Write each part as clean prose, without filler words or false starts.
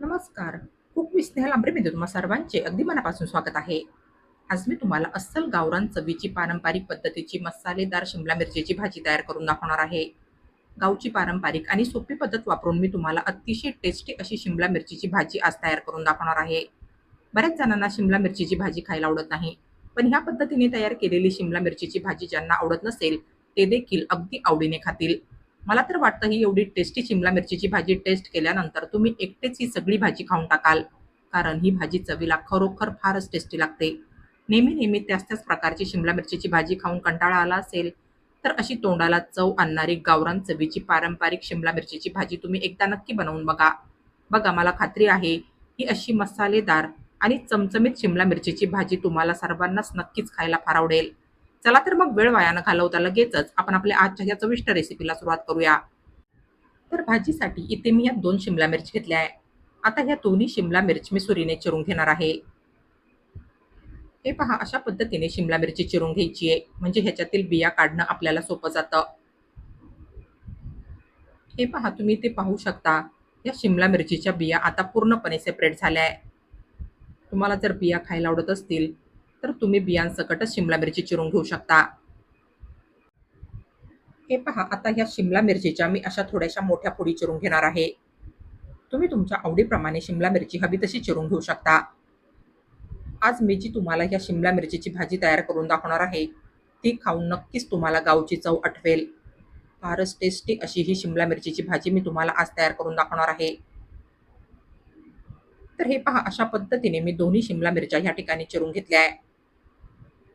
नमस्कार. Cook with Snehal आंबेमध्ये तुम्हा सर्वांचे अगदी मनापासून स्वागत आहे. आज मी तुम्हाला अस्सल गावरान चवीची पारंपरिक पद्धतीची मसालेदार शिमला मिरचीची भाजी तयार करून दाखवणार आहे. गावची पारंपरिक आणि सोपी पद्धत वापरून मी तुम्हाला अतिशय टेस्टी अशी शिमला मिरचीची भाजी आज तयार करून दाखवणार आहे. बऱ्याच जणांना शिमला मिरचीची भाजी खायला आवडत नाही, पण ह्या पद्धतीने तयार केलेली शिमला मिरचीची भाजी ज्यांना आवडत नसेल, ते देखील अगदी आवडीने खातील. मला तर वाटतं ही एवढी टेस्टी शिमला मिरचीची भाजी टेस्ट केल्यानंतर तुम्ही एकटेच ही सगळी भाजी खाऊन टाकाल. कारण ही भाजी चवीला खरोखर फारच टेस्टी लागते. नेहमी त्याच प्रकारची शिमला मिरचीची भाजी खाऊन कंटाळा आला असेल, तर अशी तोंडाला चव आणणारी गावरान चवीची पारंपरिक शिमला मिरचीची भाजी तुम्ही एकदा नक्की बनवून बघा. बघा, मला खात्री आहे, ही अशी मसालेदार आणि चमचमीत शिमला मिरचीची भाजी तुम्हाला सर्वांनाच नक्कीच खायला फार आवडेल. चला तर मग वेळ वाया न घालवता लगेचच आपण आपल्या आजच्या या चविष्ट रेसिपीला सुरुवात करूया. तर भाजीसाठी इथे मी या 2 शिमला मिरची घेतल्या आहे. आता ह्या दोन्ही शिमला मिरची मी सुरीने चिरून घेणार आहे. हे पहा, अशा पद्धतीने शिमला मिरची चिरून घ्यायची आहे, म्हणजे ह्याच्यातील बिया काढणं आपल्याला सोपं जातं. हे पहा, तुम्ही ते पाहू शकता, या शिमला मिरचीच्या बिया आता पूर्णपणे सेपरेट झाल्या आहे. तुम्हाला जर बिया खायला आवडत असतील, तर तुम्ही बियांसकटच शिमला मिरची चिरून घेऊ शकता. हे पहा, आता ह्या शिमला मिरचीच्या मी अशा थोड्याशा मोठ्या फोडी चिरून घेणार आहे. तुम्ही तुमच्या आवडीप्रमाणे शिमला मिरची हवी तशी चिरून घेऊ शकता. आज मी जी तुम्हाला ह्या शिमला मिरचीची भाजी तयार करून दाखवणार आहे, ती खाऊन नक्कीच तुम्हाला गावची चव आठवेल. फारच टेस्टी अशी ही शिमला मिरचीची भाजी मी तुम्हाला आज तयार करून दाखवणार आहे. तर हे पहा, अशा पद्धतीने मी दोन्ही शिमला मिरच्या ह्या ठिकाणी चिरून घेतल्या आहे.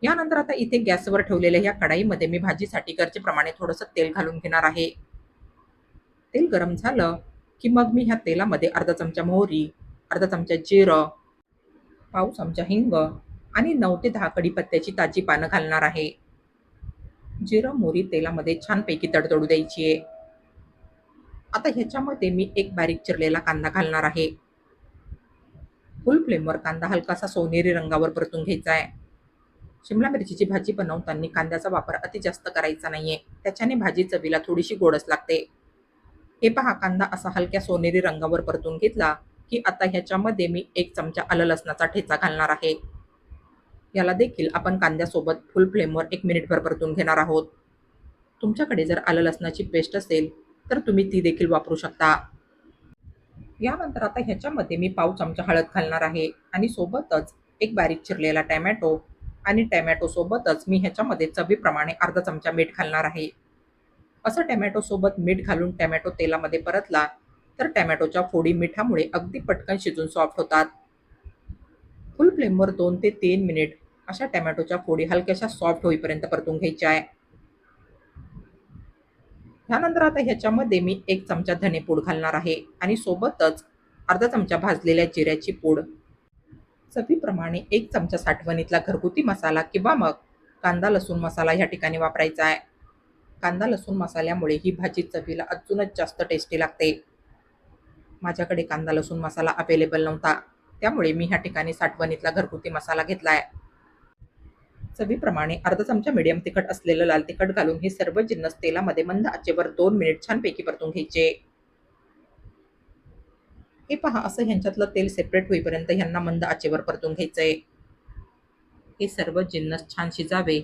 यानंतर आता इथे गॅसवर ठेवलेल्या ह्या कढाईमध्ये मी भाजीसाठी गरजेप्रमाणे थोडंसं तेल घालून घेणार आहे. तेल गरम झालं की मग मी ह्या तेलामध्ये अर्धा चमचा मोहरी, अर्धा चमचा जिरं, पाव चमचा हिंग आणि 9 ते 10 कढीपत्त्याची ताजी पानं घालणार आहे. जिरं मोहरी तेलामध्ये छानपैकी तडतडू द्यायची आहे. आता ह्याच्यामध्ये मी एक बारीक चिरलेला कांदा घालणार आहे. फुल फ्लेमवर कांदा हलकासा सोनेरी रंगावर परतून घ्यायचा आहे. शिमला मिरचीची भाजी बनवताना कांद्याचा वापर अति जास्त करायचा नाहीये, त्याच्याने भाजी चवीला थोडीशी गोडच लागते. हे पहा, कांदा असा हलक्या सोनेरी रंगावर परतून घेतला की आता ह्याच्यामध्ये मी 1 चमचा आलं लसणाचा ठेचा घालणार आहे. याला देखील आपण कांद्यासोबत फुल फ्लेमवर 1 मिनिटभर परतून घेणार आहोत. तुमच्याकडे जर आलं लसणाची पेस्ट असेल, तर तुम्ही ती देखील वापरू शकता. यानंतर आता ह्याच्यामध्ये मी पाव चमचा हळद घालणार आहे आणि सोबतच एक बारीक चिरलेला टोमॅटो आणि टोमॅटो सोबतच मी ह्याच्यामध्ये चवीप्रमाणे अर्धा चमचा मीठ घालणार आहे. असं टोमॅटो सोबत मीठ घालून टोमॅटो तेलामध्ये परतला तर टोमॅटोच्या फोडी मिठामुळे अगदी पटकन शिजून सॉफ्ट होतात. फुल फ्लेमवर 2 ते 3 मिनिट अशा टोमॅटोच्या फोडी हलक्याशा सॉफ्ट होईपर्यंत परतून घ्यायच्या आहे. त्यानंतर आता ह्याच्यामध्ये मी 1 चमचा धनेपूड घालणार आहे आणि सोबतच अर्धा चमचा भाजलेल्या जिऱ्याची पूड, चवीप्रमाणे 1 चमचा साठवणीतला घरगुती मसाला किंवा मग कांदा लसूण मसाला ह्या ठिकाणी वापरायचा आहे. कांदा लसूण मसाल्यामुळे ही भाजी चवीला अजूनच जास्त टेस्टी लागते. माझ्याकडे कांदा लसूण मसाला अवेलेबल नव्हता, त्यामुळे मी ह्या ठिकाणी साठवणीतला घरगुती मसाला घेतलाय. चवीप्रमाणे अर्धा चमचा मीडियम तिखट असलेलं लाल तिखट घालून हे सर्व जिन्नस तेलामध्ये मंद आचेवर 2 मिनिट छानपैकी परतून घ्यायचे. हे पहा, असं ह्यांच्यातलं तेल सेपरेट होईपर्यंत ह्यांना मंद आचेवर परतून घ्यायचंय. हे सर्व जिन्नस छान शिजावे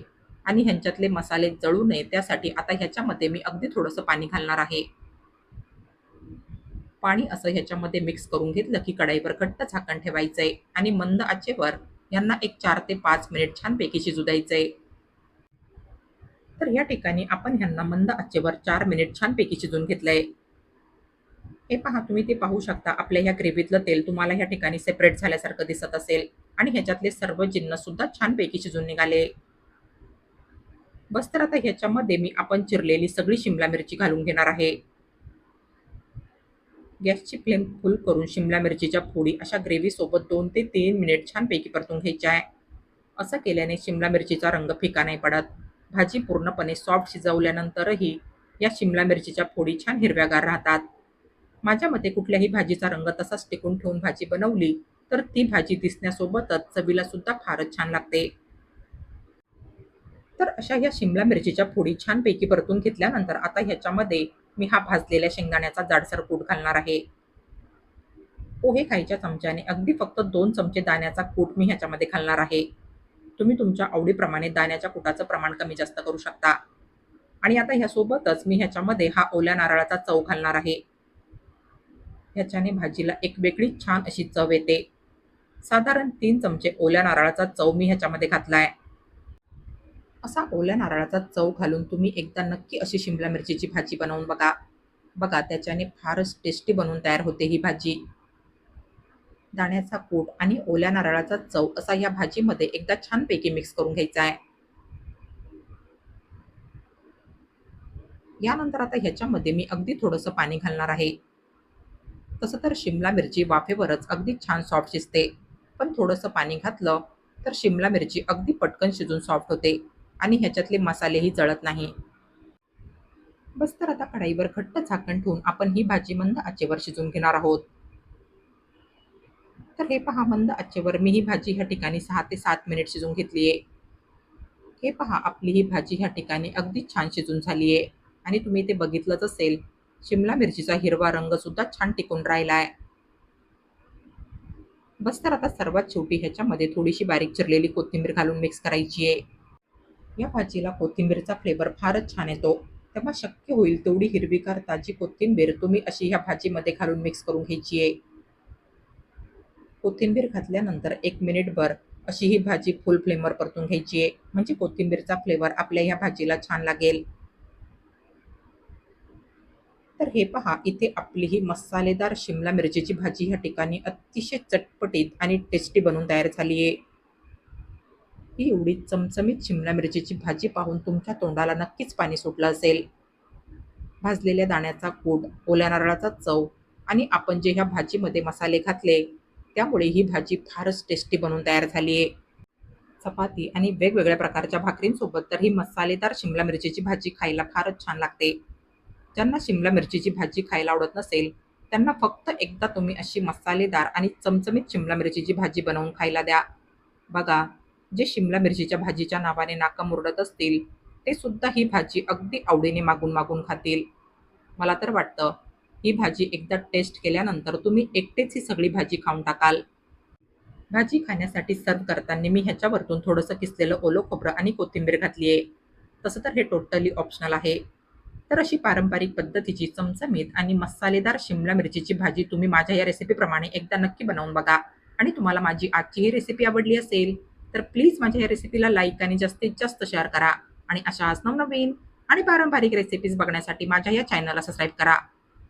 आणि ह्यांच्यातले मसाले जळू नये त्यासाठी आता ह्याच्यामध्ये मी अगदी थोडंसं पाणी घालणार आहे. पाणी असं ह्याच्यामध्ये मिक्स करून घेतलं की कढईवर घट्ट झाकण ठेवायचंय आणि मंद आचेवर यांना एक 4 ते 5 मिनिट छानपैकी शिजू द्यायचंय. तर या ठिकाणी आपण ह्यांना मंद आचेवर 4 मिनिट छानपैकी शिजून घेतलंय. हे पहा, तुम्ही ते पाहू शकता, आपल्या ह्या ग्रेव्हीतलं तेल तुम्हाला ह्या ठिकाणी सेपरेट झाल्यासारखं दिसत असेल आणि ह्याच्यातले सर्व जिन्नस सुद्धा छानपैकी शिजून निघाले. बस, तर आता ह्याच्यामध्ये मी आपण चिरलेली सगळी शिमला मिरची घालून घेणार आहे. गॅसची फ्लेम फुल करून शिमला मिरचीच्या फोडी अशा ग्रेव्हीसोबत 2 ते 3 मिनिट छानपैकी परतून घ्यायच्या आहे. असं केल्याने शिमला मिरचीचा रंग फिका नाही पडत. भाजी पूर्णपणे सॉफ्ट शिजवल्यानंतरही या शिमला मिरचीच्या फोडी छान हिरव्यागार राहतात. माझ्या मते कुठल्याही भाजीचा रंग तसाच टिकून ठेवून भाजी बनवली तर ती भाजी दिसण्यासोबतच चवीला सुद्धा फारच छान लागते. तर अशा ह्या शिमला मिरचीच्या फोडी छानपैकी परतून घेतल्यानंतर आता ह्याच्यामध्ये मी हा भाजलेल्या शेंगदाण्याचा जाडसर कूट घालणार आहे. पोहे खायच्या चमच्याने अगदी फक्त 2 चमचे दाण्याचा कूट मी ह्याच्यामध्ये घालणार आहे. तुम्ही तुमच्या आवडीप्रमाणे दाण्याच्या कुटाचं प्रमाण कमी जास्त करू शकता. आणि आता ह्यासोबतच मी ह्याच्यामध्ये हा ओल्या नारळाचा चव घालणार आहे. ह्याच्याने भाजीला एक वेगळीच छान अशी चव येते. साधारण 3 चमचे ओल्या नारळाचा चव मी ह्याच्यामध्ये घातलाय. असा ओल्या नारळाचा चव घालून तुम्ही एकदा नक्की अशी शिमला मिरचीची भाजी बनवून बघा. बघा त्याच्याने फारच टेस्टी बनवून तयार होते ही भाजी. दाण्याचा कूट आणि ओल्या नारळाचा चव असा या भाजीमध्ये एकदा छानपैकी मिक्स करून घ्यायचा आहे. यानंतर आता ह्याच्यामध्ये मी अगदी थोडंसं पाणी घालणार आहे. तसं तर शिमला मिरची वाफेवरच अगदी छान सॉफ्ट शिजते. पण थोडंसं पाणी घातलं तर शिमला मिरची अगदी पटकन शिजून सॉफ्ट होते आणि ह्याच्यातले मसालेही जळत नाही. बस तर आता कढईवर घट्ट झाकण ठेवून आपण ही भाजी मंद आचेवर शिजवून घेणार आहोत. तर हे पहा मंद आचेवर मी ही भाजी ह्या ठिकाणी 6 ते 7 मिनिट शिजवून घेतली आहे. हे पहा आपली ही भाजी ह्या ठिकाणी अगदी छान शिजून झाली आहे आणि तुम्ही ते बघितलंच असेल, शिमला मिरचीचा हिरवा रंग सुद्धा छान टिकून राहिला आहे. बस तर आता सर्वात शेवटी ह्याच्यामध्ये थोडीशी बारीक चिरलेली कोथिंबीर घालून मिक्स करायची आहे. या भाजीला कोथिंबीरचा फ्लेवर फारच छान येतो. तेव्हा शक्य होईल तेवढी हिरवीगार ताजी कोथिंबीर तुम्ही अशी ह्या भाजीमध्ये घालून मिक्स करून घ्यायची आहे. कोथिंबीर घातल्यानंतर 1 मिनिटभर अशी ही भाजी फुल फ्लेमवर परतून घ्यायची आहे. म्हणजे कोथिंबीरचा फ्लेवर आपल्या ह्या भाजीला छान लागेल. तर हे पहा इथे आपली ही मसालेदार शिमला मिरचीची भाजी ह्या ठिकाणी अतिशय चटपटीत आणि टेस्टी बनून तयार झाली आहे. ही एवढी चमचमीत शिमला मिरचीची भाजी पाहून तुमच्या तोंडाला नक्कीच पाणी सुटलं असेल. भाजलेल्या दाण्याचा कूट, ओल्या नारळाचा चव आणि आपण जे ह्या भाजीमध्ये मसाले घातले, त्यामुळे ही भाजी फारच टेस्टी बनून तयार झाली आहे. चपाती आणि वेगवेगळ्या प्रकारच्या भाकरींसोबत तर ही मसालेदार शिमला मिरचीची भाजी खायला फारच छान लागते. ज्यांना शिमला मिरचीची भाजी खायला आवडत नसेल, त्यांना फक्त एकदा तुम्ही अशी मसालेदार आणि चमचमीत शिमला मिरचीची भाजी बनवून खायला द्या. बघा, जे शिमला मिरचीच्या भाजीच्या नावाने नाका मुरडत असतील, ते सुद्धा ही भाजी अगदी आवडीने मागून खातील. मला तर वाटतं, ही भाजी एकदा टेस्ट केल्यानंतर तुम्ही एकटेच ही सगळी भाजी खाऊन टाकाल. भाजी खाण्यासाठी सर्व्ह करताना मी ह्याच्यावरतून थोडंसं किसलेलं ओलं खोबरं आणि कोथिंबीर घातली आहे. तसं तर हे टोटली ऑप्शनल आहे. तर अशी पारंपरिक पद्धतीची चमचमीत आणि मसालेदार शिमला मिरचीची भाजी तुम्ही माझ्या या रेसिपीप्रमाणे एकदा नक्की बनवून बघा. आणि तुम्हाला माझी आजची ही रेसिपी आवडली असेल, तर प्लीज माझ्या या रेसिपीला लाईक आणि जास्तीत जास्त शेअर करा. आणि अशाच नवनवीन आणि पारंपरिक रेसिपीज बघण्यासाठी माझ्या या चॅनलला सबस्क्राईब करा.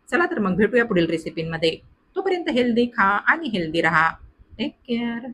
चला तर मग भेटूया पुढील रेसिपींमध्ये. तोपर्यंत हेल्दी खा आणि हेल्दी राहा. Take care.